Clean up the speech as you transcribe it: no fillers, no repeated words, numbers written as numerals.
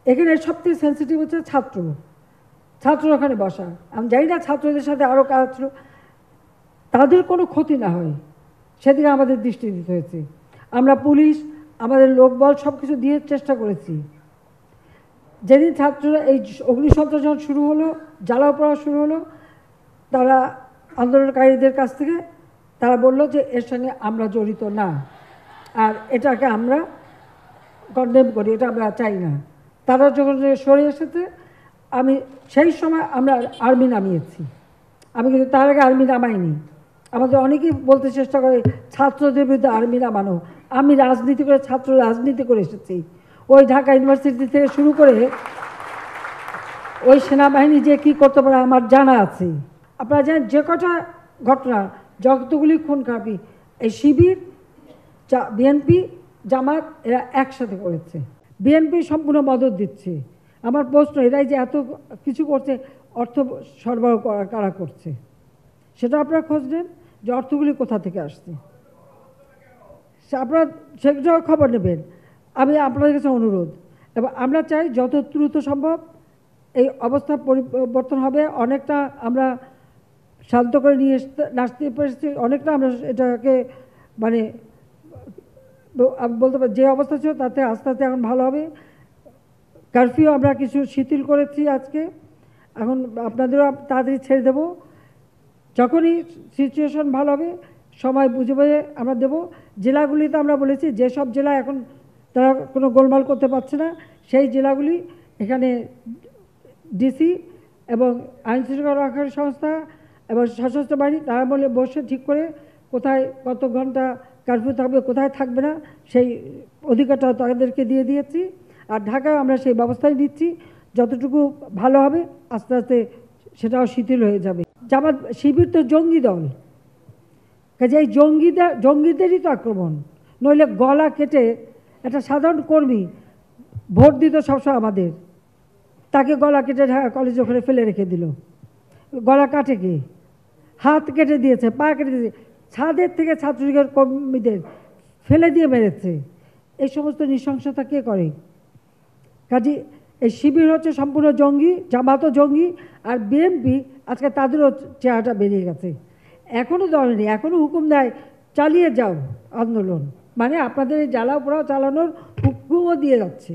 এখানে সবথেকে সেন্সিটিভ হচ্ছে ছাত্র ওখানে বসা। আমি জানি না ছাত্রদের সাথে আরও কারা ছিল, তাদের কোনো ক্ষতি না হয় সেদিকে আমাদের দৃষ্টি দিতে হয়েছে। আমরা পুলিশ, আমাদের লোকবল সব কিছু দিয়ে চেষ্টা করেছি। যেদিন ছাত্ররা এই অগ্নিসন্ত্রাস যখন শুরু হলো, জ্বালাও পড়া শুরু হলো, তারা আন্দোলনকারীদের কাছ থেকে তারা বলল যে এর সঙ্গে আমরা জড়িত না, আর এটাকে আমরা কন্ডেম করি, এটা আমরা চাই না। তারা যখন সরে এসেছে, আমি সেই সময় আমরা আর্মি নামিয়েছি। আমি কিন্তু তার আগে আর্মি নামাইনি। আমাদের অনেকেই বলতে চেষ্টা করে ছাত্রদের বিরুদ্ধে আর্মি নামানো। আমি রাজনীতি করে, ছাত্র রাজনীতি করে এসেছি। ওই ঢাকা ইউনিভার্সিটি থেকে শুরু করে ওই সেনাবাহিনী যে কী করতে পারে আমার জানা আছে। আপনারা জানেন যে কটা ঘটনা, যতগুলি খুন খারাপি এই শিবির, বিএনপি, জামাত এরা একসাথে করেছে। বিএনপি সম্পূর্ণ মদত দিচ্ছে। আমার প্রশ্ন, এরাই যে এত কিছু করছে, অর্থ সরবরাহ কারা করছে সেটা আপনারা খোঁজ নেন, যে অর্থগুলি কোথা থেকে আসছে আপনারা সেটাও খবর নেবেন। আমি আপনাদের কাছে অনুরোধ, এবং আমরা চাই যত দ্রুত সম্ভব এই অবস্থা পরিবর্তন হবে। অনেকটা আমরা শান্ত করে নিয়ে আসতে পেরেছি, অনেকটা আমরা এটাকে মানে বলতে পারি যে অবস্থা ছিল তাতে আস্তে আস্তে এখন ভালো হবে। কারফিউ আমরা কিছু শিথিল করেছি আজকে, এখন আপনাদেরও তাড়াতাড়ি ছেড়ে দেবো। যখনই সিচুয়েশন ভালো হবে সময় বুঝে বুঝে আমরা দেবো। জেলাগুলিতে আমরা বলেছি যেসব জেলা এখন তারা কোনো গোলমাল করতে পারছে না, সেই জেলাগুলি এখানে ডিসি এবং আইনশৃঙ্খলা রক্ষাকারী সংস্থা এবং সশস্ত্র বাহিনী তারা বলে বসে ঠিক করে কোথায় কত ঘন্টা কারফিউ থাকবে, কোথায় থাকবে না, সেই অধিকারটা তাদেরকে দিয়ে দিয়েছি। আর ঢাকায় আমরা সেই ব্যবস্থাই দিচ্ছি, যতটুকু ভালো হবে আস্তে আস্তে সেটাও শিথিল হয়ে যাবে। জামাত শিবির তো জঙ্গি দল, কাজে এই জঙ্গিদেরই তো আক্রমণ, নইলে গলা কেটে একটা সাধারণ কর্মী ভোট দিত সবসময় আমাদের, তাকে গলা কেটে ঢাকা কলেজ ওখানে ফেলে রেখে দিল। গলা কাটে কে? হাত কেটে দিয়েছে, পা কেটে দিয়েছে, ছাদের থেকে ছাত্রলীগের কর্মীদের ফেলে দিয়ে মেরেছে। এই সমস্ত নৃশংসতা কে করে? কাজে এই শিবির হচ্ছে সম্পূর্ণ জঙ্গি, জামাতও জঙ্গি, আর বিএনপি আজকে তাদেরও চেহারাটা বেরিয়ে গেছে। এখনও ধরেনি, এখনও হুকুম দেয় চালিয়ে যাও আন্দোলন, মানে আপনাদের এই জ্বালাও পোড়াও চালানোর হুকুমও দিয়ে যাচ্ছে।